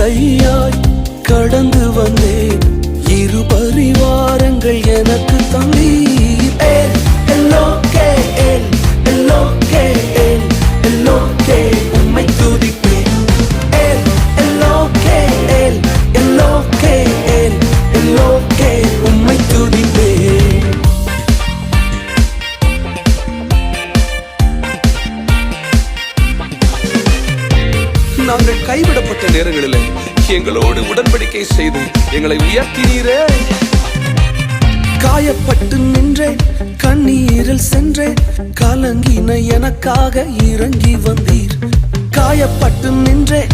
கையாய் கடந்து வந்தேன். இரு பரிவாரங்கள் எனக்கு தந்தீர். உம்மை துதிப்பேன். உம்மை துதிப்பேன். நாங்கள் கைவிடப்பட்ட நேரங்களில் எங்களோடு உடன்படிக்கை செய்து எங்களை உயர்த்தினீரே. காயப்பட்டு நின்றேன், கண்ணீரில் சென்றேன், கலங்கின எனக்காக இறங்கி வந்தீர். காயப்பட்டு நின்றேன்,